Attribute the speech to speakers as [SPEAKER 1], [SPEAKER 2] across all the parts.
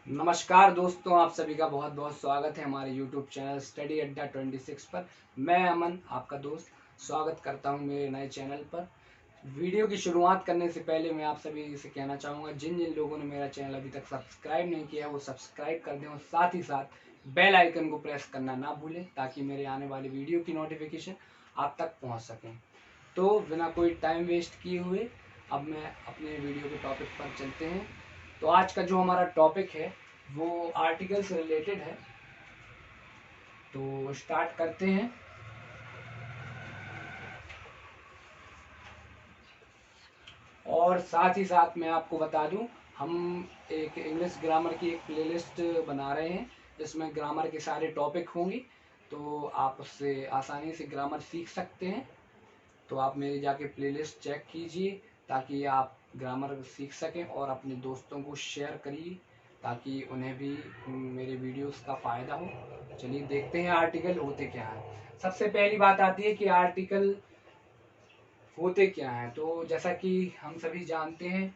[SPEAKER 1] नमस्कार दोस्तों, आप सभी का बहुत बहुत स्वागत है हमारे YouTube चैनल स्टडी अड्डा 26 पर। मैं अमन आपका दोस्त स्वागत करता हूं मेरे नए चैनल पर। वीडियो की शुरुआत करने से पहले मैं आप सभी से कहना चाहूँगा, जिन जिन लोगों ने मेरा चैनल अभी तक सब्सक्राइब नहीं किया वो सब्सक्राइब कर दें और साथ ही साथ बेल आइकन को प्रेस करना ना भूलें ताकि मेरे आने वाली वीडियो की नोटिफिकेशन आप तक पहुँच सकें। तो बिना कोई टाइम वेस्ट किए हुए अब मैं अपने वीडियो के टॉपिक पर चलते हैं। तो आज का जो हमारा टॉपिक है वो आर्टिकल से रिलेटेड है, तो स्टार्ट करते हैं। और साथ ही साथ मैं आपको बता दूं, हम एक इंग्लिश ग्रामर की एक प्लेलिस्ट बना रहे हैं जिसमें ग्रामर के सारे टॉपिक होंगे, तो आप उससे आसानी से ग्रामर सीख सकते हैं। तो आप मेरी जाके प्लेलिस्ट चेक कीजिए ताकि आप ग्रामर सीख सकें और अपने दोस्तों को शेयर करिए ताकि उन्हें भी मेरे वीडियोस का फ़ायदा हो। चलिए देखते हैं आर्टिकल होते क्या हैं। सबसे पहली बात आती है कि आर्टिकल होते क्या हैं। तो जैसा कि हम सभी जानते हैं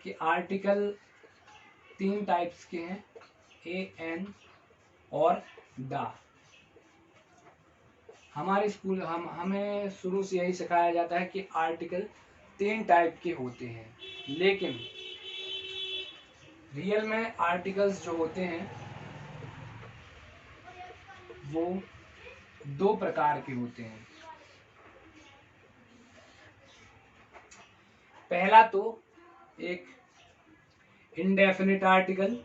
[SPEAKER 1] कि आर्टिकल तीन टाइप्स के हैं, ए एन और द। हमारे स्कूल हमें शुरू से यही सिखाया जाता है कि आर्टिकल तीन टाइप के होते हैं, लेकिन रियल में आर्टिकल्स जो होते हैं वो दो प्रकार के होते हैं। पहला तो एक इंडेफिनिट आर्टिकल,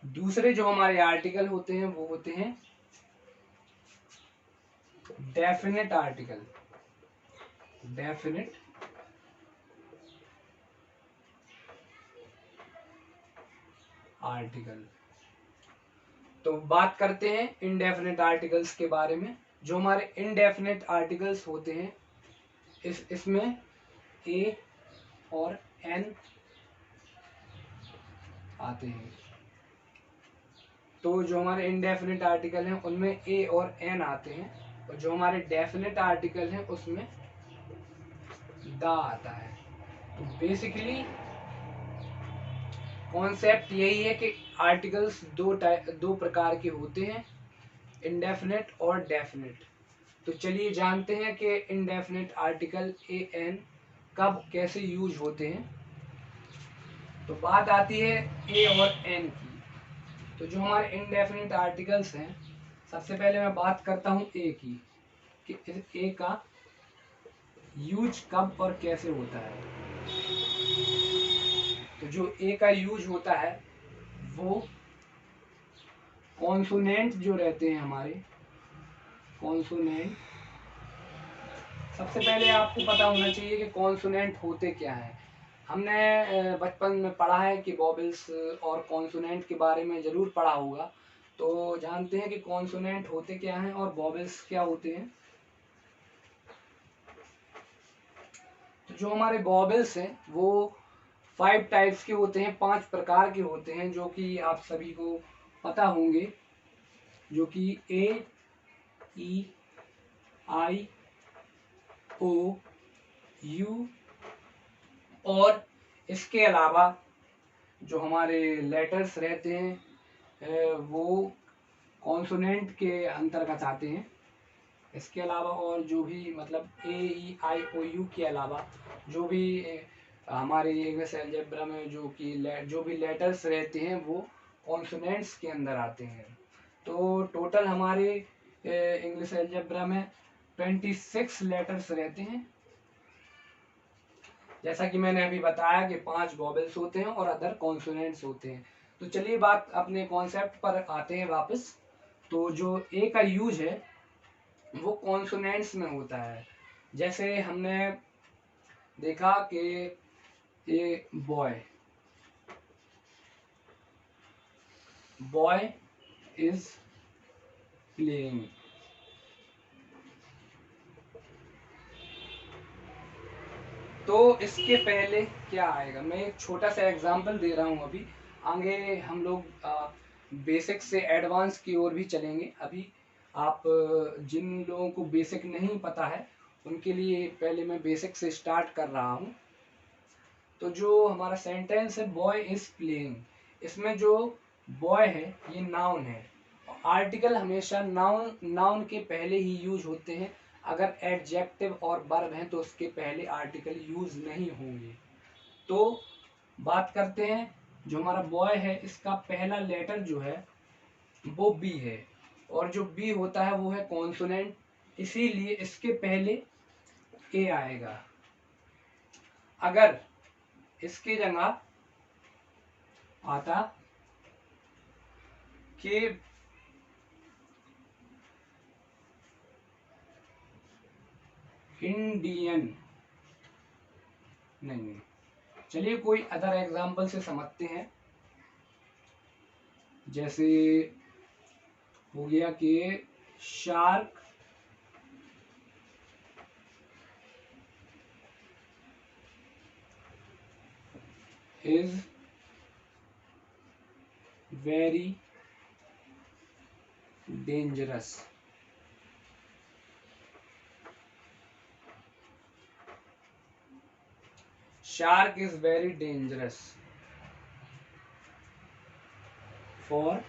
[SPEAKER 1] दूसरे जो हमारे आर्टिकल होते हैं वो होते हैं डेफिनेट आर्टिकल। तो बात करते हैं इनडेफिनेट आर्टिकल्स के बारे में। जो हमारे इनडेफिनेट आर्टिकल्स होते हैं इसमें ए और एन आते हैं। तो जो हमारे इनडेफिनेट आर्टिकल हैं उनमें ए और एन आते हैं, और जो हमारे डेफिनेट आर्टिकल हैं उसमें द आता है। तो बेसिकली कॉन्सेप्ट यही है कि आर्टिकल्स दो प्रकार के होते हैं, इंडेफिनेट और डेफिनेट। तो चलिए जानते हैं कि इंडेफिनेट आर्टिकल ए एन कब कैसे यूज होते हैं। तो बात आती है ए और एन की। तो जो हमारे इंडेफिनेट आर्टिकल्स हैं, सबसे पहले मैं बात करता हूं ए की, कि ए का यूज कब और कैसे होता है। तो जो ए का यूज होता है वो कॉन्सोनेंट जो रहते हैं हमारे कॉन्सोनेंट। सबसे पहले आपको पता होना चाहिए कि कॉन्सोनेंट होते क्या हैं। हमने बचपन में पढ़ा है कि वॉवेल्स और कॉन्सोनेंट के बारे में जरूर पढ़ा होगा। तो जानते हैं कि कॉन्सोनेंट होते क्या हैं और वॉवेल्स क्या होते हैं। तो जो हमारे वॉवेल्स हैं वो 5 टाइप्स के होते हैं, 5 प्रकार के होते हैं, जो कि आप सभी को पता होंगे, जो कि ए ई आई ओ यू, और इसके अलावा जो हमारे लेटर्स रहते हैं वो कॉन्सोनेंट के अंतर्गत आते हैं। इसके अलावा और जो भी मतलब ए ई आई ओ यू के अलावा जो भी हमारे इंग्लिश अलजेब्रा में जो भी लेटर्स रहते हैं वो कॉन्सोनेंट्स के अंदर आते हैं। तो टोटल हमारे इंग्लिश अलजेब्रा में 26 लेटर्स रहते हैं। जैसा कि मैंने अभी बताया कि 5 वॉवेल्स होते हैं और अदर कॉन्सोनेंट्स होते हैं। तो चलिए बात अपने कॉन्सेप्ट पर आते हैं वापस। तो जो ए का यूज है वो कॉन्सोनेंट्स में होता है। जैसे हमने देखा कि ए बॉय इज प्लेइंग। तो इसके पहले क्या आएगा, मैं एक छोटा सा एग्जांपल दे रहा हूँ। अभी आगे हम लोग बेसिक से एडवांस की ओर भी चलेंगे। अभी आप जिन लोगों को बेसिक नहीं पता है उनके लिए पहले मैं बेसिक से स्टार्ट कर रहा हूँ। तो जो हमारा सेंटेंस है बॉय इज प्लेइंग, इसमें जो बॉय है ये नाउन है। आर्टिकल हमेशा नाउन के पहले ही यूज होते हैं। अगर एडजेक्टिव और वर्ब हैं तो उसके पहले आर्टिकल यूज नहीं होंगे। तो बात करते हैं, जो हमारा बॉय है इसका पहला लेटर जो है वो बी है, और जो बी होता है वो है कॉन्सोनेंट, इसीलिए इसके पहले ए आएगा। अगर इसकी जगह आता कि इंडियन, नहीं, चलिए कोई अदर एग्जांपल से समझते हैं। जैसे हो गया कि shark is very dangerous. Shark is very dangerous for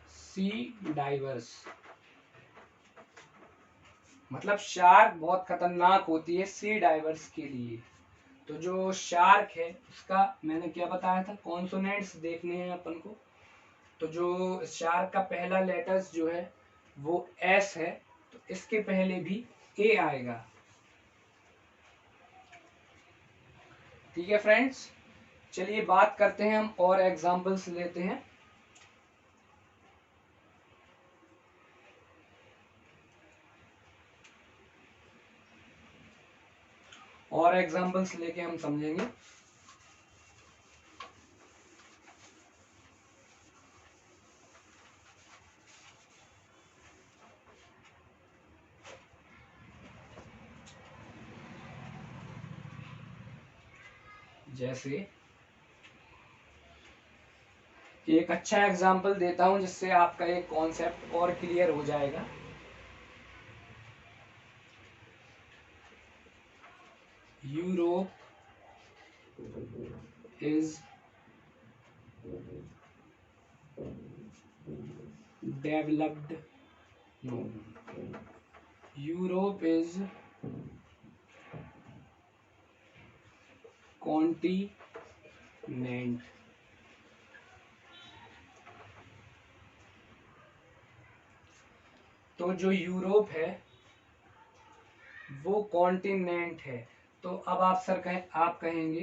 [SPEAKER 1] sea divers. मतलब शार्क बहुत खतरनाक होती है सी डाइवर्स के लिए। तो जो शार्क है उसका मैंने क्या बताया था, कॉन्सोनेंट्स देखने हैं अपन को। तो जो शार्क का पहला लेटर्स जो है वो एस है, तो इसके पहले भी ए आएगा। ठीक है फ्रेंड्स, चलिए बात करते हैं, हम और एग्जांपल्स लेते हैं। और एग्जांपल्स लेके हम समझेंगे। जैसे एक अच्छा एग्जांपल देता हूं जिससे आपका एक कॉन्सेप्ट और क्लियर हो जाएगा। Europe is developed, no, Europe is continent. तो जो यूरोप है वो कॉन्टिनेंट है। तो अब आप आप कहेंगे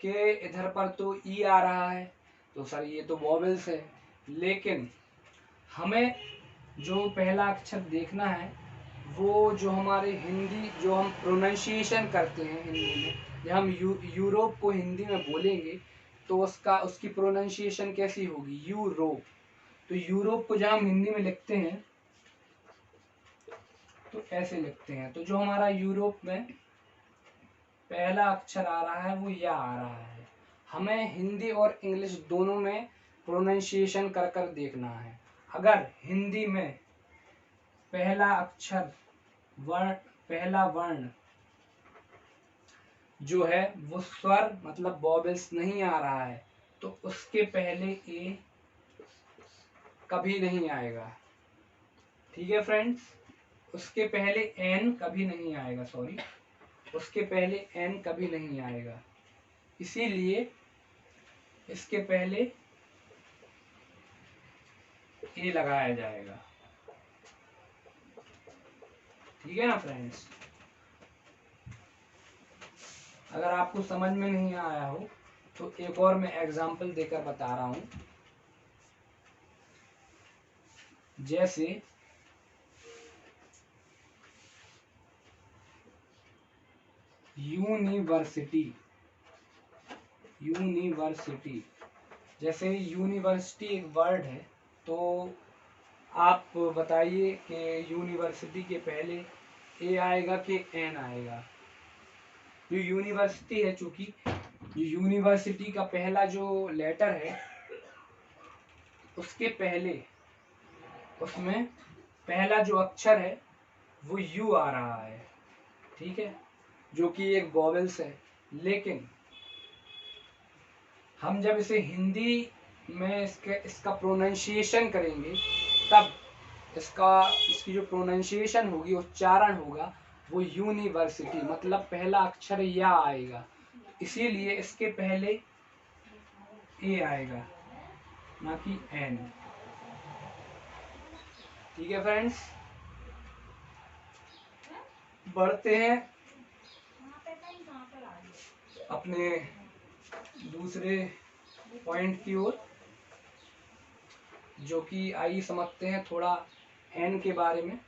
[SPEAKER 1] कि इधर पर तो ई आ रहा है, तो सर ये तो वॉवेल्स है। लेकिन हमें जो पहला अक्षर देखना है वो जो हमारे हिंदी जो हम प्रोनाउंसिएशन करते हैं हिंदी में, जब हम यूरोप को हिंदी में बोलेंगे तो उसकी प्रोनाउंसिएशन कैसी होगी, यूरोप। तो यूरोप को जब हम हिंदी में लिखते हैं तो ऐसे लिखते हैं। तो जो हमारा यूरोप में पहला अक्षर आ रहा है वो या आ रहा है। हमें हिंदी और इंग्लिश दोनों में प्रोनाउंसिएशन कर कर देखना है। अगर हिंदी में पहला अक्षर पहला वर्ण जो है वो स्वर मतलब वॉवेल्स नहीं आ रहा है तो उसके पहले ए कभी नहीं आएगा। ठीक है फ्रेंड्स, उसके पहले एन कभी नहीं आएगा, सॉरी, उसके पहले एन कभी नहीं आएगा, इसीलिए इसके पहले ए लगाया जाएगा। ठीक है ना फ्रेंड्स, अगर आपको समझ में नहीं आया हो तो एक और मैं एग्जांपल देकर बता रहा हूं। जैसे यूनिवर्सिटी, यूनिवर्सिटी, जैसे यूनिवर्सिटी एक वर्ड है, तो आप बताइए कि यूनिवर्सिटी के पहले ए आएगा कि एन आएगा। जो यूनिवर्सिटी है चूंकि यूनिवर्सिटी का पहला जो लेटर है उसके पहले उसमें पहला जो अक्षर है वो यू आ रहा है, ठीक है, जो कि एक वॉवेल्स है। लेकिन हम जब इसे हिंदी में इसका प्रोनाउंसिएशन करेंगे तब इसकी जो प्रोनाउंसिएशन होगी, उच्चारण होगा, वो यूनिवर्सिटी मतलब पहला अक्षर या आएगा, इसीलिए इसके पहले ए आएगा ना कि एन। ठीक है फ्रेंड्स, बढ़ते हैं अपने दूसरे पॉइंट की ओर, जो कि आइए समझते हैं थोड़ा एन के बारे में।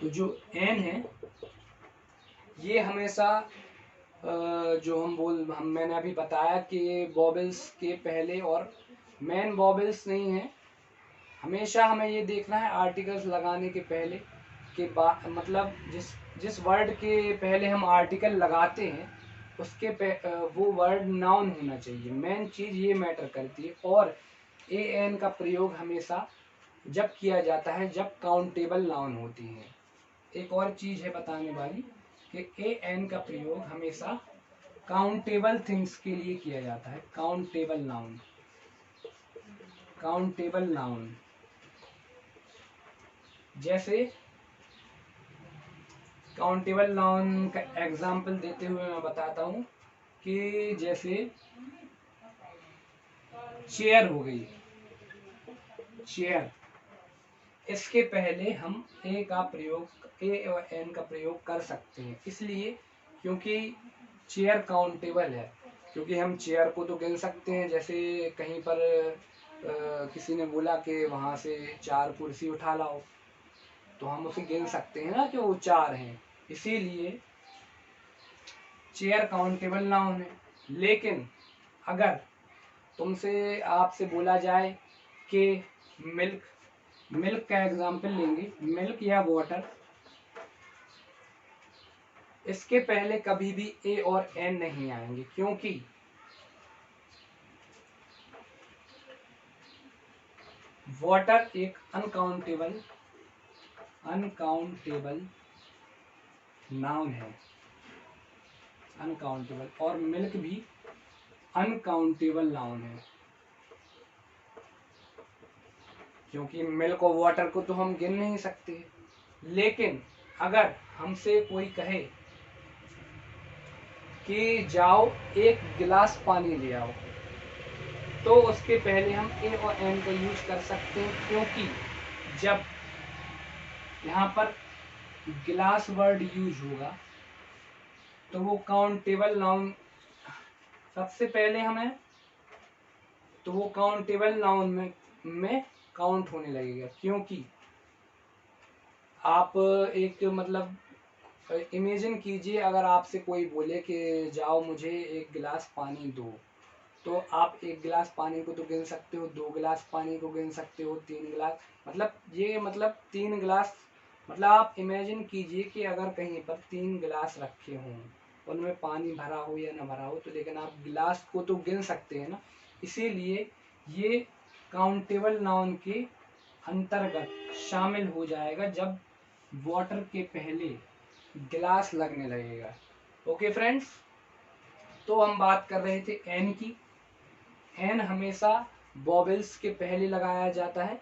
[SPEAKER 1] तो जो एन है ये हमेशा जो मैंने अभी बताया कि वॉवेल्स के पहले और मेन वॉवेल्स नहीं है, हमेशा हमें ये देखना है आर्टिकल्स लगाने के पहले के बाद, मतलब जिस वर्ड के पहले हम आर्टिकल लगाते हैं उसके वो वर्ड नाउन होना चाहिए, मेन चीज़ ये मैटर करती है। और ए एन का प्रयोग हमेशा जब किया जाता है जब काउंटेबल नाउन होती है। एक और चीज़ है बताने वाली कि ए एन का प्रयोग हमेशा काउंटेबल थिंग्स के लिए किया जाता है। काउंटेबल नाउन, काउंटेबल नाउन जैसे काउंटेबल नाउन का एग्जाम्पल देते हुए मैं बताता हूँ कि जैसे चेयर हो गई, चेयर, इसके पहले हम ए और एन का प्रयोग कर सकते हैं, इसलिए क्योंकि चेयर काउंटेबल है, क्योंकि हम चेयर को तो गिन सकते हैं। जैसे कहीं पर किसी ने बोला कि वहाँ से 4 कुर्सी उठा लाओ, तो हम उसे गिन सकते हैं ना कि वो 4 हैं, इसीलिए चेयर काउंटेबल नाउन है। लेकिन अगर आपसे बोला जाए कि मिल्क का एग्जाम्पल लेंगे, मिल्क या वाटर, इसके पहले कभी भी ए और एन नहीं आएंगे, क्योंकि वाटर एक अनकाउंटेबल नाउन है, अनकाउंटेबल, और मिल्क भी अनकाउंटेबल नाउन है, क्योंकि मिल्क और वाटर को तो हम गिन नहीं सकते। लेकिन अगर हमसे कोई कहे कि जाओ एक गिलास पानी ले आओ, तो उसके पहले हम ए और एन का यूज कर सकते हैं, क्योंकि जब यहाँ पर गिलास वर्ड यूज होगा तो वो काउंटेबल नाउन सबसे पहले हमें, तो वो काउंटेबल नाउन में काउंट होने लगेगा। क्योंकि आप एक मतलब इमेजिन कीजिए, अगर आपसे कोई बोले कि जाओ मुझे एक गिलास पानी दो, तो आप एक गिलास पानी को तो गिन सकते हो, 2 गिलास पानी को गिन सकते हो, 3 गिलास, मतलब 3 गिलास, मतलब आप इमेजिन कीजिए कि अगर कहीं पर 3 गिलास रखे हों, उनमें पानी भरा हो या ना भरा हो, तो लेकिन आप गिलास को तो गिन सकते हैं ना। इसीलिए ये काउंटेबल नाउन के अंतर्गत शामिल हो जाएगा जब वाटर के पहले गिलास लगने लगेगा। ओके फ्रेंड्स, तो हम बात कर रहे थे एन की। एन हमेशा वॉवेल्स के पहले लगाया जाता है,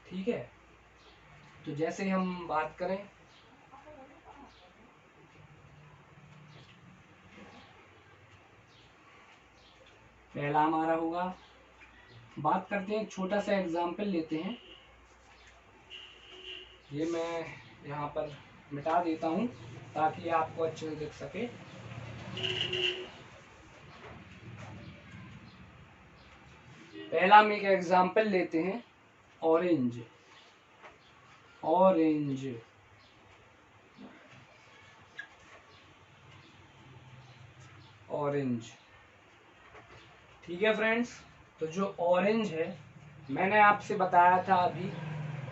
[SPEAKER 1] ठीक है। तो जैसे हम बात करें, पहला हमारा होगा, बात करते हैं, एक छोटा सा एग्जाम्पल लेते हैं, ये मैं यहाँ पर मिटा देता हूँ ताकि आपको अच्छे से दिख सके। पहला हम एक एग्जाम्पल लेते हैं, ऑरेंज, ऑरेंज, ऑरेंज, ठीक है फ्रेंड्स। तो जो ऑरेंज है, मैंने आपसे बताया था अभी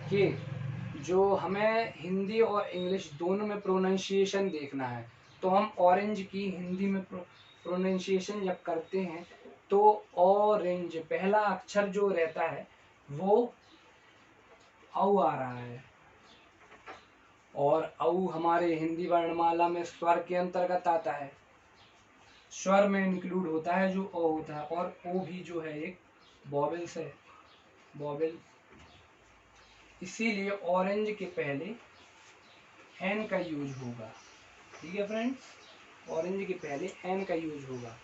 [SPEAKER 1] कि जो हमें हिंदी और इंग्लिश दोनों में प्रोनाउंसिएशन देखना है, तो तो हम ऑरेंज की हिंदी में प्रोनाउंसिएशन जब करते हैं तो ऑरेंज पहला अक्षर जो रहता है वो औ आ रहा है, और औ हमारे हिंदी वर्णमाला में स्वर के अंतर्गत आता है, स्वर में इंक्लूड होता है जो ओ होता है, और ओ भी जो है एक वॉवेल्स है, वॉवेल। इसीलिए ऑरेंज के पहले एन का यूज होगा। ठीक है फ्रेंड्स, ऑरेंज के पहले एन का यूज होगा।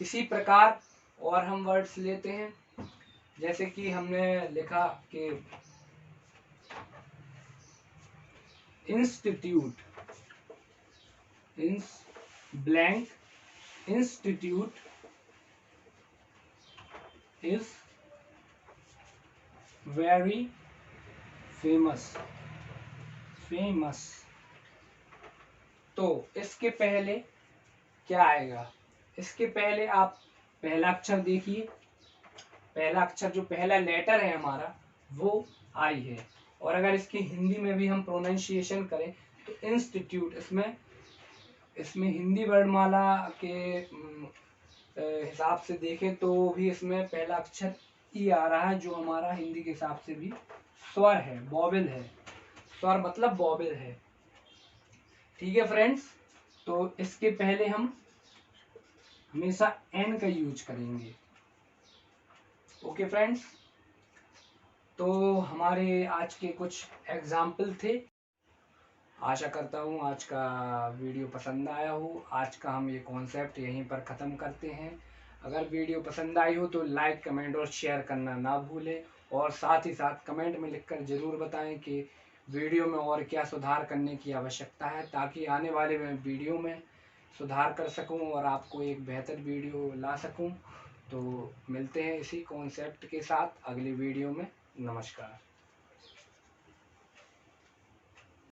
[SPEAKER 1] इसी प्रकार और हम वर्ड्स लेते हैं, जैसे कि हमने लिखा कि इंस्टीट्यूट, इंस blank institute is very famous, famous. तो इसके पहले क्या आएगा, इसके पहले आप पहला अक्षर देखिए, पहला अक्षर जो पहला लेटर है हमारा वो आई है, और अगर इसकी हिंदी में भी हम प्रोनाउंसिएशन करें तो इंस्टीट्यूट, इसमें हिंदी वर्णमाला के हिसाब से देखें तो भी इसमें पहला अक्षर ई आ रहा है, जो हमारा हिंदी के हिसाब से भी स्वर है, वॉवेल है, स्वर मतलब वॉवेल है। ठीक है फ्रेंड्स, तो इसके पहले हम हमेशा एन का यूज करेंगे। ओके फ्रेंड्स, तो हमारे आज के कुछ एग्जाम्पल थे। आशा करता हूँ आज का वीडियो पसंद आया हो। आज का हम ये कॉन्सेप्ट यहीं पर ख़त्म करते हैं। अगर वीडियो पसंद आई हो तो लाइक, कमेंट और शेयर करना ना भूलें, और साथ ही साथ कमेंट में लिखकर ज़रूर बताएं कि वीडियो में और क्या सुधार करने की आवश्यकता है, ताकि आने वाले वीडियो में सुधार कर सकूं और आपको एक बेहतर वीडियो ला सकूं। तो मिलते हैं इसी कॉन्सेप्ट के साथ अगली वीडियो में। नमस्कार।